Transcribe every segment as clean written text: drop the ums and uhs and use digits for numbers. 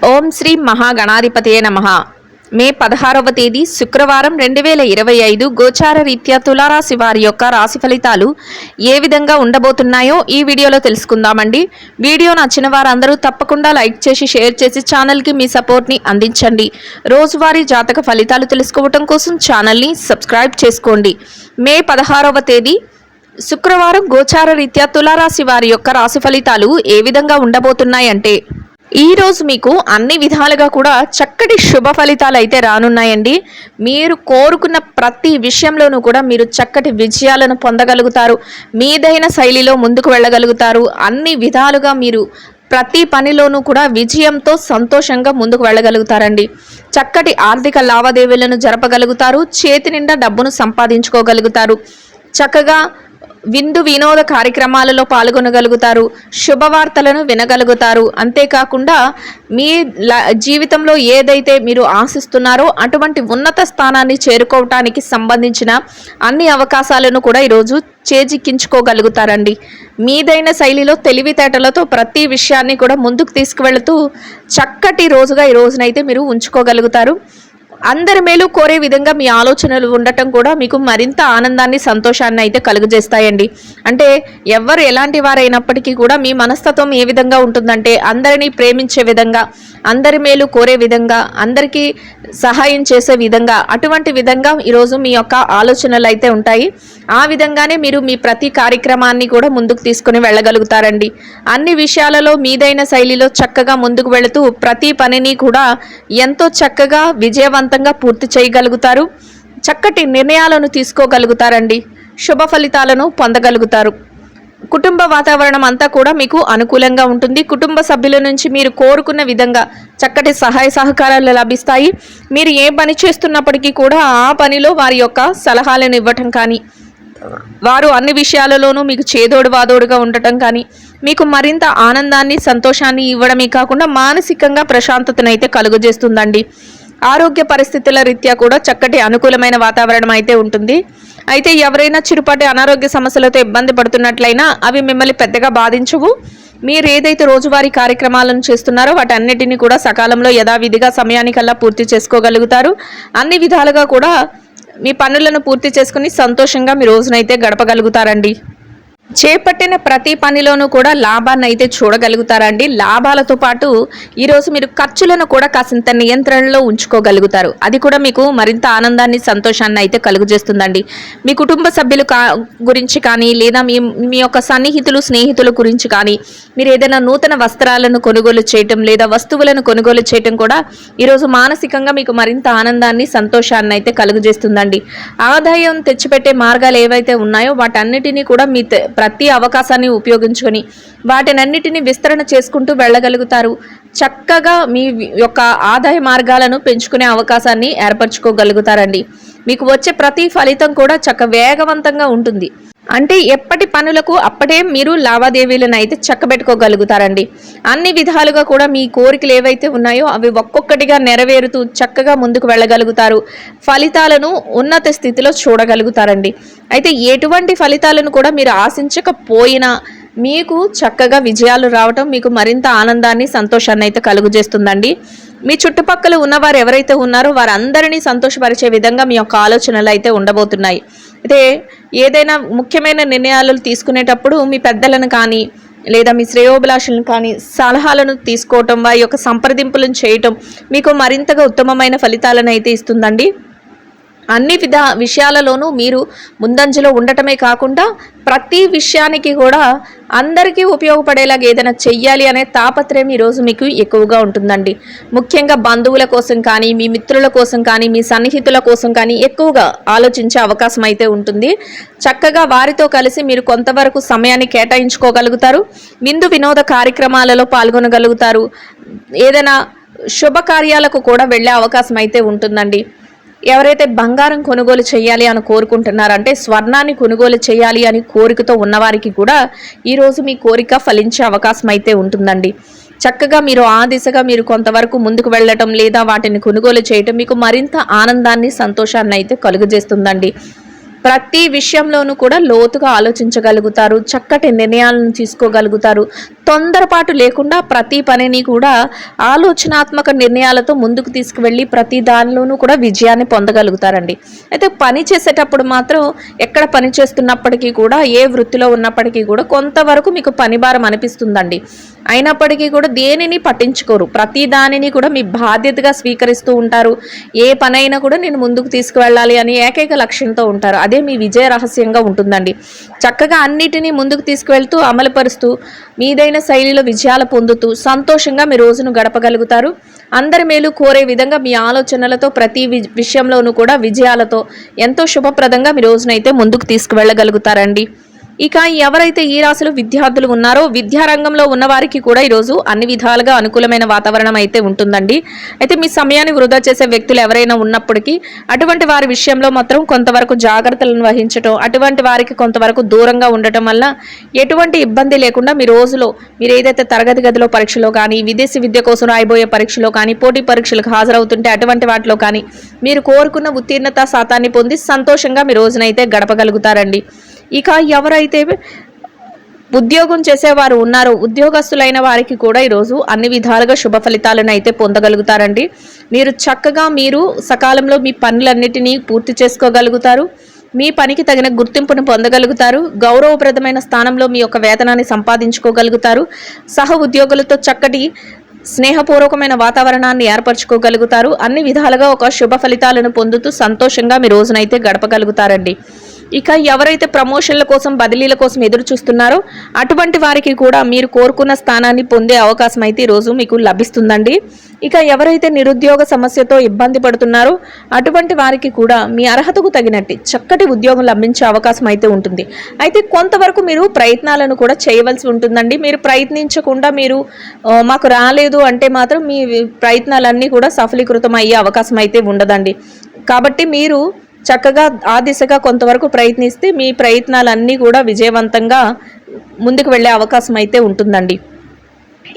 ఓం శ్రీ మహాగణాధిపతయే నమః. మే 16వ తేదీ శుక్రవారం 2025 గోచార రీత్యా తులారాశి వారి యొక్క రాశి ఫలితాలు ఏ విధంగా ఉండబోతున్నాయో ఈ వీడియోలో తెలుసుకుందామండి. వీడియో నచ్చిన వారందరూ తప్పకుండా లైక్ చేసి షేర్ చేసి ఛానల్కి మీ సపోర్ట్ని అందించండి. రోజువారీ జాతక ఫలితాలు తెలుసుకోవటం కోసం ఛానల్ని సబ్స్క్రైబ్ చేసుకోండి. మే 16వ తేదీ శుక్రవారం గోచార రీత్యా తులారాశి వారి యొక్క రాశి ఫలితాలు ఏ విధంగా ఉండబోతున్నాయంటే, ఈ రోజు మీకు అన్ని విధాలుగా కూడా చక్కటి శుభ ఫలితాలు అయితే రానున్నాయండి. మీరు కోరుకున్న ప్రతి విషయంలోనూ కూడా మీరు చక్కటి విజయాలను పొందగలుగుతారు. మీదైన శైలిలో ముందుకు వెళ్ళగలుగుతారు. అన్ని విధాలుగా మీరు ప్రతి పనిలోనూ కూడా విజయంతో సంతోషంగా ముందుకు వెళ్ళగలుగుతారండి. చక్కటి ఆర్థిక లావాదేవీలను జరపగలుగుతారు. చేతి నిండా డబ్బును సంపాదించుకోగలుగుతారు. చక్కగా విందు వినోద కార్యక్రమాలలో పాల్గొనగలుగుతారు. శుభవార్తలను వినగలుగుతారు. అంతేకాకుండా మీ జీవితంలో ఏదైతే మీరు ఆశిస్తున్నారో అటువంటి ఉన్నత స్థానాన్ని చేరుకోవటానికి సంబంధించిన అన్ని అవకాశాలను కూడా ఈరోజు చేజిక్కించుకోగలుగుతారండి. మీదైన శైలిలో తెలివితేటలతో ప్రతి విషయాన్ని కూడా ముందుకు తీసుకువెళుతూ చక్కటి రోజుగా ఈ రోజునైతే మీరు ఉంచుకోగలుగుతారు. అందరి మేలు కోరే విధంగా మీ ఆలోచనలు ఉండటం కూడా మీకు మరింత ఆనందాన్ని సంతోషాన్ని అయితే కలుగజేస్తాయండి. అంటే ఎవరు ఎలాంటి వారైనప్పటికీ కూడా మీ మనస్తత్వం ఏ విధంగా ఉంటుందంటే, అందరినీ ప్రేమించే విధంగా, అందరి మేలు కోరే విధంగా, అందరికీ సహాయం చేసే విధంగా, అటువంటి విధంగా ఈరోజు మీ యొక్క ఆలోచనలు అయితే ఉంటాయి. ఆ విధంగానే మీరు మీ ప్రతి కార్యక్రమాన్ని కూడా ముందుకు తీసుకుని వెళ్ళగలుగుతారండి. అన్ని విషయాలలో మీదైన శైలిలో చక్కగా ముందుకు వెళుతూ ప్రతి పనిని కూడా ఎంతో చక్కగా విజయవంతంగా పూర్తి చేయగలుగుతారు. చక్కటి నిర్ణయాలను తీసుకోగలుగుతారండి. శుభ ఫలితాలను పొందగలుగుతారు. కుటుంబ వాతావరణం అంతా కూడా మీకు అనుకూలంగా ఉంటుంది. కుటుంబ సభ్యుల నుంచి మీరు కోరుకున్న విధంగా చక్కటి సహాయ సహకారాలు లభిస్తాయి. మీరు ఏ పని చేస్తున్నప్పటికీ కూడా ఆ పనిలో వారి యొక్క సలహాలను ఇవ్వటం కానీ, వారు అన్ని విషయాలలోనూ మీకు చేదోడు వాదోడుగా ఉండటం కానీ మీకు మరింత ఆనందాన్ని సంతోషాన్ని ఇవ్వడమే కాకుండా మానసికంగా ప్రశాంతతను అయితే కలుగజేస్తుందండి. ఆరోగ్య పరిస్థితుల రీత్యా కూడా చక్కటి అనుకూలమైన వాతావరణం అయితే ఉంటుంది. అయితే ఎవరైనా చిరుపాటి అనారోగ్య సమస్యలతో ఇబ్బంది పడుతున్నట్లయినా అవి మిమ్మల్ని పెద్దగా బాధించవు. మీరు ఏదైతే రోజువారీ కార్యక్రమాలను చేస్తున్నారో వాటన్నిటిని కూడా సకాలంలో యథావిధిగా సమయానికల్లా పూర్తి చేసుకోగలుగుతారు. అన్ని విధాలుగా కూడా మీ పనులను పూర్తి చేసుకుని సంతోషంగా మీ రోజునైతే గడపగలుగుతారండి. చేపట్టిన ప్రతి పనిలోనూ కూడా లాభాన్ని అయితే చూడగలుగుతారండి. లాభాలతో పాటు ఈరోజు మీరు ఖర్చులను కూడా కాసింత నియంత్రణలో ఉంచుకోగలుగుతారు. అది కూడా మీకు మరింత ఆనందాన్ని సంతోషాన్ని అయితే కలుగజేస్తుందండి. మీ కుటుంబ సభ్యులు గురించి కానీ, లేదా మీ యొక్క సన్నిహితులు స్నేహితుల గురించి కానీ, మీరు ఏదైనా నూతన వస్త్రాలను కొనుగోలు చేయటం లేదా వస్తువులను కొనుగోలు చేయటం కూడా ఈరోజు మానసికంగా మీకు మరింత ఆనందాన్ని సంతోషాన్ని అయితే కలుగజేస్తుందండి. ఆదాయం తెచ్చిపెట్టే మార్గాలు ఏవైతే ఉన్నాయో వాటన్నిటినీ కూడా మీ ప్రతి అవకాశాన్ని ఉపయోగించుకొని వాటినన్నిటిని విస్తరణ చేసుకుంటూ వెళ్ళగలుగుతారు. చక్కగా మీ యొక్క ఆదాయ మార్గాలను పెంచుకునే అవకాశాన్ని ఏర్పరచుకోగలుగుతారండి. మీకు వచ్చే ప్రతి ఫలితం కూడా వేగవంతంగా ఉంటుంది. అంటే ఎప్పటి పనులకు అప్పటే మీరు లావాదేవీలను అయితే చక్కబెట్టుకోగలుగుతారండి. అన్ని విధాలుగా కూడా మీ కోరికలు ఏవైతే ఉన్నాయో అవి ఒక్కొక్కటిగా నెరవేరుతూ చక్కగా ముందుకు వెళ్ళగలుగుతారు. ఫలితాలను ఉన్నత స్థితిలో చూడగలుగుతారండి. అయితే ఎటువంటి ఫలితాలను కూడా మీరు ఆశించకపోయినా మీకు చక్కగా విజయాలు రావటం మీకు మరింత ఆనందాన్ని సంతోషాన్ని అయితే కలుగజేస్తుందండి. మీ చుట్టుపక్కల ఉన్నవారు ఎవరైతే ఉన్నారో వారందరినీ సంతోషపరిచే విధంగా మీ యొక్క ఆలోచనలు అయితే ఉండబోతున్నాయి. అయితే ఏదైనా ముఖ్యమైన నిర్ణయాలు తీసుకునేటప్పుడు మీ పెద్దలను కానీ, లేదా మీ శ్రేయోభిలాషులను కానీ సలహాలను తీసుకోవటం, వారి యొక్క సంప్రదింపులను చేయటం మీకు మరింతగా ఉత్తమమైన ఫలితాలను అయితే ఇస్తుందండి. అన్ని విషయాలలోనూ మీరు ముందంజలో ఉండటమే కాకుండా ప్రతి విషయానికి కూడా అందరికీ ఉపయోగపడేలాగా ఏదైనా చెయ్యాలి అనే తాపత్రయం ఈరోజు మీకు ఎక్కువగా ఉంటుందండి. ముఖ్యంగా బంధువుల కోసం కానీ, మీ మిత్రుల కోసం కానీ, మీ సన్నిహితుల కోసం కానీ ఎక్కువగా ఆలోచించే అవకాశం అయితే ఉంటుంది. చక్కగా వారితో కలిసి మీరు కొంతవరకు సమయాన్ని కేటాయించుకోగలుగుతారు. విందు వినోద కార్యక్రమాలలో పాల్గొనగలుగుతారు. ఏదైనా శుభకార్యాలకు కూడా వెళ్ళే అవకాశం అయితే ఉంటుందండి. ఎవరైతే బంగారం కొనుగోలు చేయాలి అని కోరుకుంటున్నారంటే, స్వర్ణాన్ని కొనుగోలు చేయాలి అని కోరికతో ఉన్నవారికి కూడా ఈరోజు మీ కోరిక ఫలించే అవకాశం అయితే ఉంటుందండి. చక్కగా మీరు ఆ దిశగా మీరు కొంతవరకు ముందుకు వెళ్ళటం లేదా వాటిని కొనుగోలు చేయటం మీకు మరింత ఆనందాన్ని సంతోషాన్ని అయితే కలుగజేస్తుందండి. ప్రతి విషయంలోనూ కూడా లోతుగా ఆలోచించగలుగుతారు, చక్కటి నిర్ణయాలను తీసుకోగలుగుతారు. తొందరపాటు లేకుండా ప్రతి పనిని కూడా ఆలోచనాత్మక నిర్ణయాలతో ముందుకు తీసుకువెళ్ళి ప్రతి దానిలోనూ కూడా విజయాన్ని పొందగలుగుతారండి. అయితే పని చేసేటప్పుడు మాత్రం ఎక్కడ పని చేస్తున్నప్పటికీ కూడా, ఏ వృత్తిలో ఉన్నప్పటికీ కూడా కొంతవరకు మీకు పని భారం అనిపిస్తుందండి. అయినప్పటికీ కూడా దేనిని పట్టించుకోరు, ప్రతి దానిని కూడా మీ బాధ్యతగా స్వీకరిస్తూ ఉంటారు. ఏ పనైనా కూడా నేను ముందుకు తీసుకువెళ్ళాలి అని ఏకైక లక్ష్యంతో ఉంటారు. అదే మీ విజయ రహస్యంగా ఉంటుందండి. చక్కగా అన్నిటినీ ముందుకు తీసుకువెళ్తూ అమలుపరుస్తూ మీదైన శైలిలో విజయాలు పొందుతూ సంతోషంగా మీ రోజును గడపగలుగుతారు. అందరి మేలు కోరే విధంగా మీ ఆలోచనలతో ప్రతి విషయంలోనూ కూడా విజయాలతో ఎంతో శుభప్రదంగా మీ రోజునైతే ముందుకు తీసుకువెళ్ళగలుగుతారండి. ఇక ఎవరైతే ఈ రాశిలో విద్యార్థులు ఉన్నారో విద్యారంగంలో ఉన్నవారికి కూడా ఈరోజు అన్ని విధాలుగా అనుకూలమైన వాతావరణం అయితే ఉంటుందండి. అయితే మీ సమయాన్ని వృధా చేసే వ్యక్తులు ఎవరైనా ఉన్నప్పటికీ అటువంటి వారి విషయంలో మాత్రం కొంతవరకు జాగ్రత్తలను వహించడం, అటువంటి వారికి కొంతవరకు దూరంగా ఉండటం వల్ల ఎటువంటి ఇబ్బంది లేకుండా మీ రోజులో మీరు ఏదైతే తరగతి గదిలో పరీక్షలో కానీ, విదేశీ విద్య కోసం రాయబోయే పరీక్షలో కానీ, పోటీ పరీక్షలకు హాజరవుతుంటే అటువంటి వాటిలో కానీ మీరు కోరుకున్న ఉత్తీర్ణత శాతాన్ని పొంది సంతోషంగా మీ రోజునైతే గడపగలుగుతారండి. ఇక ఎవరైతే ఉద్యోగం చేసేవారు ఉన్నారో ఉద్యోగస్తులైన వారికి కూడా ఈరోజు అన్ని విధాలుగా శుభ ఫలితాలను అయితే పొందగలుగుతారండి. మీరు చక్కగా సకాలంలో మీ పనులన్నిటినీ పూర్తి చేసుకోగలుగుతారు. మీ పనికి తగిన గుర్తింపును పొందగలుగుతారు. గౌరవప్రదమైన స్థానంలో మీ యొక్క వేతనాన్ని సంపాదించుకోగలుగుతారు. సహ ఉద్యోగులతో చక్కటి స్నేహపూర్వకమైన వాతావరణాన్ని ఏర్పరచుకోగలుగుతారు. అన్ని విధాలుగా ఒక శుభ ఫలితాలను పొందుతూ సంతోషంగా మీ రోజునైతే గడపగలుగుతారండి. ఇక ఎవరైతే ప్రమోషన్ల కోసం, బదిలీల కోసం ఎదురు చూస్తున్నారో అటువంటి వారికి కూడా మీరు కోరుకున్న స్థానాన్ని పొందే అవకాశం అయితే ఈరోజు మీకు లభిస్తుందండి. ఇక ఎవరైతే నిరుద్యోగ సమస్యతో ఇబ్బంది పడుతున్నారో అటువంటి వారికి కూడా మీ అర్హతకు తగినట్టు చక్కటి ఉద్యోగం లభించే అవకాశం అయితే ఉంటుంది. అయితే కొంతవరకు మీరు ప్రయత్నాలను కూడా చేయవలసి ఉంటుందండి. మీరు ప్రయత్నించకుండా మాకు రాలేదు అంటే మాత్రం మీ ప్రయత్నాలన్నీ కూడా సఫలీకృతం అయ్యే అవకాశం అయితే ఉండదండి. కాబట్టి మీరు చక్కగా ఆ దిశగా కొంతవరకు ప్రయత్నిస్తే మీ ప్రయత్నాలన్నీ కూడా విజయవంతంగా ముందుకు వెళ్ళే అవకాశం అయితే ఉంటుందండి.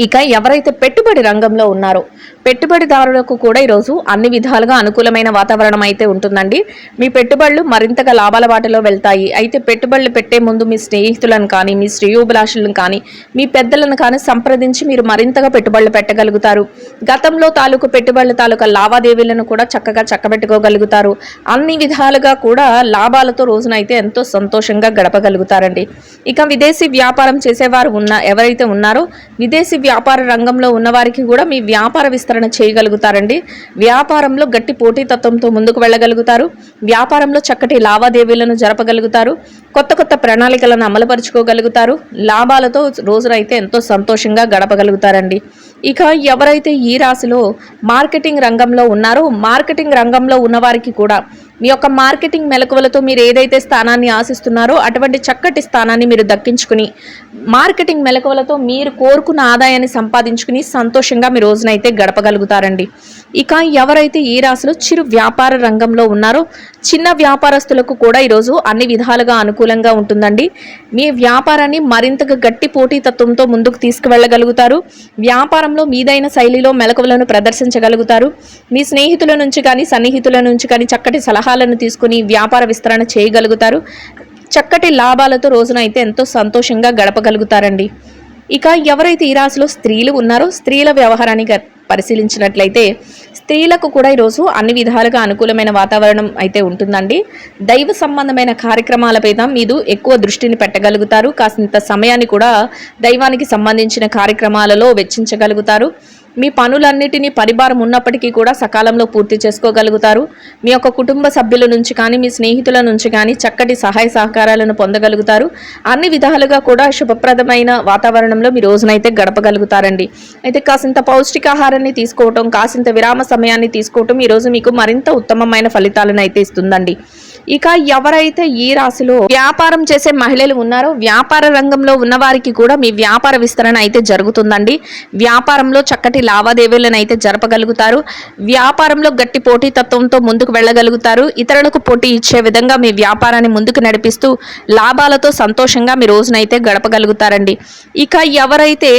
ఇక ఎవరైతే పెట్టుబడి రంగంలో ఉన్నారో పెట్టుబడిదారులకు కూడా ఈరోజు అన్ని విధాలుగా అనుకూలమైన వాతావరణం అయితే ఉంటుందండి. మీ పెట్టుబడులు మరింతగా లాభాల బాటలో వెళ్తాయి. అయితే పెట్టుబడులు పెట్టే ముందు మీ స్నేహితులను కానీ, మీ శ్రేయోభిలాషులను కానీ, మీ పెద్దలను కానీ సంప్రదించి మీరు మరింతగా పెట్టుబడులు పెట్టగలుగుతారు. గతంలో పెట్టుబడుల తాలూకా లావాదేవీలను కూడా చక్కగా చక్కబెట్టుకోగలుగుతారు. అన్ని విధాలుగా కూడా లాభాలతో రోజునైతే ఎంతో సంతోషంగా గడపగలుగుతారండి. ఇక విదేశీ వ్యాపారం చేసేవారు ఎవరైతే ఉన్నారో విదేశీ వ్యాపార రంగంలో ఉన్నవారికి కూడా మీ వ్యాపార విస్తరణ చేయగలుగుతారండి. వ్యాపారంలో గట్టి పోటీతత్వంతో ముందుకు వెళ్ళగలుగుతారు. వ్యాపారంలో చక్కటి లావాదేవీలను జరపగలుగుతారు. కొత్త ప్రణాళికలను అమలుపరుచుకోగలుగుతారు. లాభాలతో రోజునైతే ఎంతో సంతోషంగా గడపగలుగుతారండి. ఇక ఎవరైతే ఈ రాశిలో మార్కెటింగ్ రంగంలో ఉన్నారో మార్కెటింగ్ రంగంలో ఉన్నవారికి కూడా మీ యొక్క మార్కెటింగ్ మెలకువలతో మీరు ఏదైతే స్థానాన్ని ఆశిస్తున్నారో అటువంటి చక్కటి స్థానాన్ని మీరు దక్కించుకుని మార్కెటింగ్ మెలకువలతో మీరు కోరుకున్న ఆదాయాన్ని సంపాదించుకుని సంతోషంగా మీ రోజునైతే గడపగలుగుతారండి. ఇక ఎవరైతే ఈ రాశిలో చిరు వ్యాపార రంగంలో ఉన్నారో చిన్న వ్యాపారస్తులకు కూడా ఈరోజు అన్ని విధాలుగా అనుకూలంగా ఉంటుందండి. మీ వ్యాపారాన్ని మరింతగా గట్టి పోటీతత్వంతో ముందుకు తీసుకువెళ్ళగలుగుతారు. వ్యాపారంలో మీదైన శైలిలో మెలకువలను ప్రదర్శించగలుగుతారు. మీ స్నేహితుల నుంచి కానీ, సన్నిహితుల నుంచి కానీ చక్కటి సలహాలను తీసుకుని వ్యాపార విస్తరణ చేయగలుగుతారు. చక్కటి లాభాలతో రోజున అయితే ఎంతో సంతోషంగా గడపగలుగుతారండి. ఇక ఎవరైతే ఈ రాశిలో స్త్రీలు ఉన్నారో స్త్రీల వ్యవహారాన్ని పరిశీలించినట్లయితే స్త్రీలకు కూడా ఈరోజు అన్ని విధాలుగా అనుకూలమైన వాతావరణం అయితే ఉంటుందండి. దైవ సంబంధమైన కార్యక్రమాలపై మీరు ఎక్కువ దృష్టిని పెట్టగలుగుతారు. కాసింత సమయాన్ని కూడా దైవానికి సంబంధించిన కార్యక్రమాలలో వెచ్చించగలుగుతారు. మీ పనులన్నిటినీ పరిభారం ఉన్నప్పటికీ కూడా సకాలంలో పూర్తి చేసుకోగలుగుతారు. మీ యొక్క కుటుంబ సభ్యుల నుంచి కానీ, మీ స్నేహితుల నుంచి కానీ చక్కటి సహాయ సహకారాలను పొందగలుగుతారు. అన్ని విధాలుగా కూడా శుభప్రదమైన వాతావరణంలో మీ రోజునైతే గడపగలుగుతారండి. అయితే కాసింత పౌష్టికాహారాన్ని తీసుకోవటం, కాసింత విరామ సమయాన్ని తీసుకోవటం ఈరోజు మీకు మరింత ఉత్తమమైన ఫలితాలను అయితే ఇస్తుందండి. ఇక ఎవరైతే ఈ రాశిలో వ్యాపారం చేసే మహిళలు ఉన్నారో వ్యాపార రంగంలో ఉన్నవారికి కూడా మీ వ్యాపార విస్తరణ అయితే జరుగుతుందండి. వ్యాపారంలో చక్కటి లావాదేవీలను అయితే జరపగలుగుతారు. వ్యాపారంలో గట్టి పోటీతత్వంతో ముందుకు వెళ్ళగలుగుతారు. ఇతరులకు పోటీ ఇచ్చే విధంగా మీ వ్యాపారాన్ని ముందుకు నడిపిస్తూ లాభాలతో సంతోషంగా మీ రోజునైతే గడపగలుగుతారండి. ఇక ఎవరైతే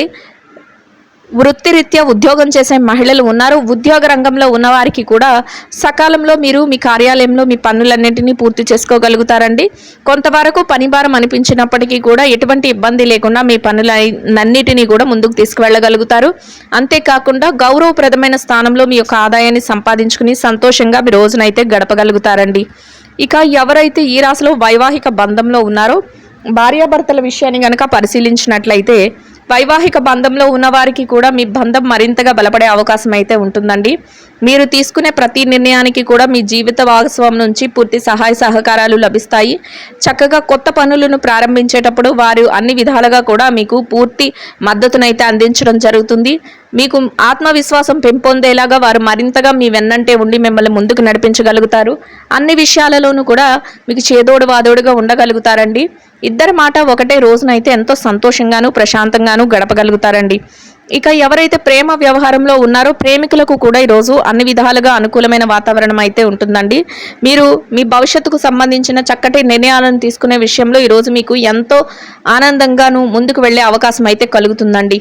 వృత్తిరీత్యా ఉద్యోగం చేసే మహిళలు ఉన్నారు. ఉద్యోగ రంగంలో ఉన్నవారికి కూడా సకాలంలో మీరు మీ కార్యాలయంలో మీ పనులన్నింటినీ పూర్తి చేసుకోగలుగుతారండి. కొంతవరకు పని భారం అనిపించినప్పటికీ కూడా ఎటువంటి ఇబ్బంది లేకుండా మీ పనులన్నిటినీ కూడా ముందుకు తీసుకువెళ్ళగలుగుతారు. అంతేకాకుండా గౌరవప్రదమైన స్థానంలో మీ యొక్క ఆదాయాన్ని సంపాదించుకుని సంతోషంగా మీ రోజునైతే గడపగలుగుతారండి. ఇక ఎవరైతే ఈ రాశిలో వైవాహిక బంధంలో ఉన్నారో భార్యాభర్తల విషయాన్ని కనుక పరిశీలించినట్లయితే వైవాహిక బంధంలో ఉన్నవారికి కూడా మీ బంధం మరింతగా బలపడే అవకాశం అయితే ఉంటుందండి. మీరు తీసుకునే ప్రతి నిర్ణయానికి కూడా మీ జీవిత భాగస్వామి నుంచి పూర్తి సహాయ సహకారాలు లభిస్తాయి. చక్కగా కొత్త పనులను ప్రారంభించేటప్పుడు వారు అన్ని విధాలుగా కూడా మీకు పూర్తి మద్దతునైతే అందించడం జరుగుతుంది. మీకు ఆత్మవిశ్వాసం పెంపొందేలాగా వారు మరింతగా మీ వెన్నంటే ఉండి మిమ్మల్ని ముందుకు నడిపించగలుగుతారు. అన్ని విషయాలలోనూ కూడా మీకు చేదోడు వాదోడుగా ఉండగలుగుతారండి. ఇద్దరి మాట ఒకటే రోజునైతే ఎంతో సంతోషంగాను ప్రశాంతంగాను గడపగలుగుతారండి. ఇక ఎవరైతే ప్రేమ వ్యవహారంలో ఉన్నారో ప్రేమికులకు కూడా ఈరోజు అన్ని విధాలుగా అనుకూలమైన వాతావరణం అయితే ఉంటుందండి. మీరు మీ భవిష్యత్తుకు సంబంధించిన చక్కటి నిర్ణయాలను తీసుకునే విషయంలో ఈరోజు మీకు ఎంతో ఆనందంగాను ముందుకు వెళ్ళే అవకాశం అయితే కలుగుతుందండి.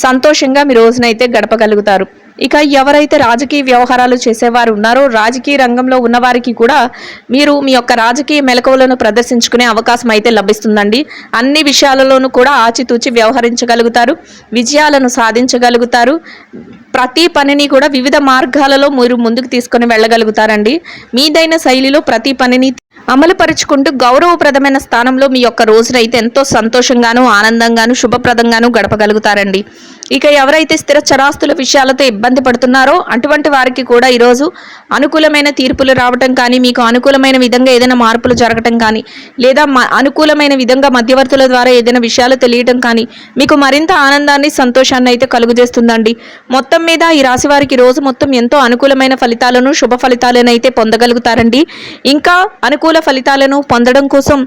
సంతోషంగా మీ రోజునైతే గడపగలుగుతారు. ఇక ఎవరైతే రాజకీయ వ్యవహారాలు చేసేవారు ఉన్నారో రాజకీయ రంగంలో ఉన్నవారికి కూడా మీరు మీ యొక్క రాజకీయ మెలకువలను ప్రదర్శించుకునే అవకాశం అయితే లభిస్తుందండి. అన్ని విషయాలలోనూ కూడా ఆచితూచి వ్యవహరించగలుగుతారు, విజయాలను సాధించగలుగుతారు. ప్రతి పనిని కూడా వివిధ మార్గాలలో మీరు ముందుకు తీసుకొని వెళ్ళగలుగుతారండి. మీదైన శైలిలో ప్రతి పనిని అమలుపరుచుకుంటూ గౌరవప్రదమైన స్థానంలో మీ యొక్క రోజునైతే ఎంతో సంతోషంగాను ఆనందంగాను శుభప్రదంగాను గడపగలుగుతారండి. ఇక ఎవరైతే స్థిర చరాస్తుల విషయాలతో ఇబ్బంది పడుతున్నారో అటువంటి వారికి కూడా ఈరోజు అనుకూలమైన తీర్పులు రావటం కానీ మీకు అనుకూలమైన విధంగా ఏదైనా మార్పులు జరగటం కానీ లేదా అనుకూలమైన విధంగా మధ్యవర్తుల ద్వారా ఏదైనా విషయాలు తెలియటం కానీ మీకు మరింత ఆనందాన్ని సంతోషాన్ని అయితే కలుగజేస్తుందండి. మొత్తం మీద ఈ రాశి వారికి రోజు మొత్తం ఎంతో అనుకూలమైన ఫలితాలను శుభ ఫలితాలను అయితే పొందగలుగుతారండి. ఇంకా అనుకూల ఫలితాలను పొందడం కోసం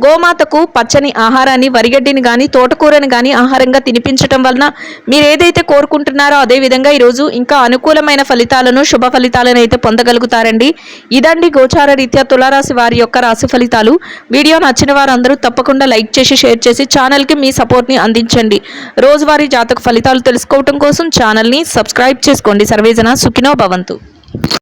గోమాతకు పచ్చని ఆహారాన్ని వరిగడ్డిని కానీ తోటకూరని కానీ ఆహారంగా తినిపించడం వలన మీరు ఏదైతే కోరుకుంటున్నారో అదే విధంగా ఈరోజు ఇంకా అనుకూలమైన ఫలితాలను శుభ ఫలితాలను అయితే పొందగలుగుతారండి. ఇదండి గోచార రీత్యా తులారాశి వారి యొక్క రాశి ఫలితాలు. వీడియో నచ్చిన వారందరూ తప్పకుండా లైక్ చేసి షేర్ చేసి ఛానల్కి మీ సపోర్ట్ని అందించండి. రోజువారీ జాతక ఫలితాలు తెలుసుకోవడం కోసం ఛానల్ని సబ్స్క్రైబ్ చేసుకోండి. సర్వేజన సుఖినో భవంతు.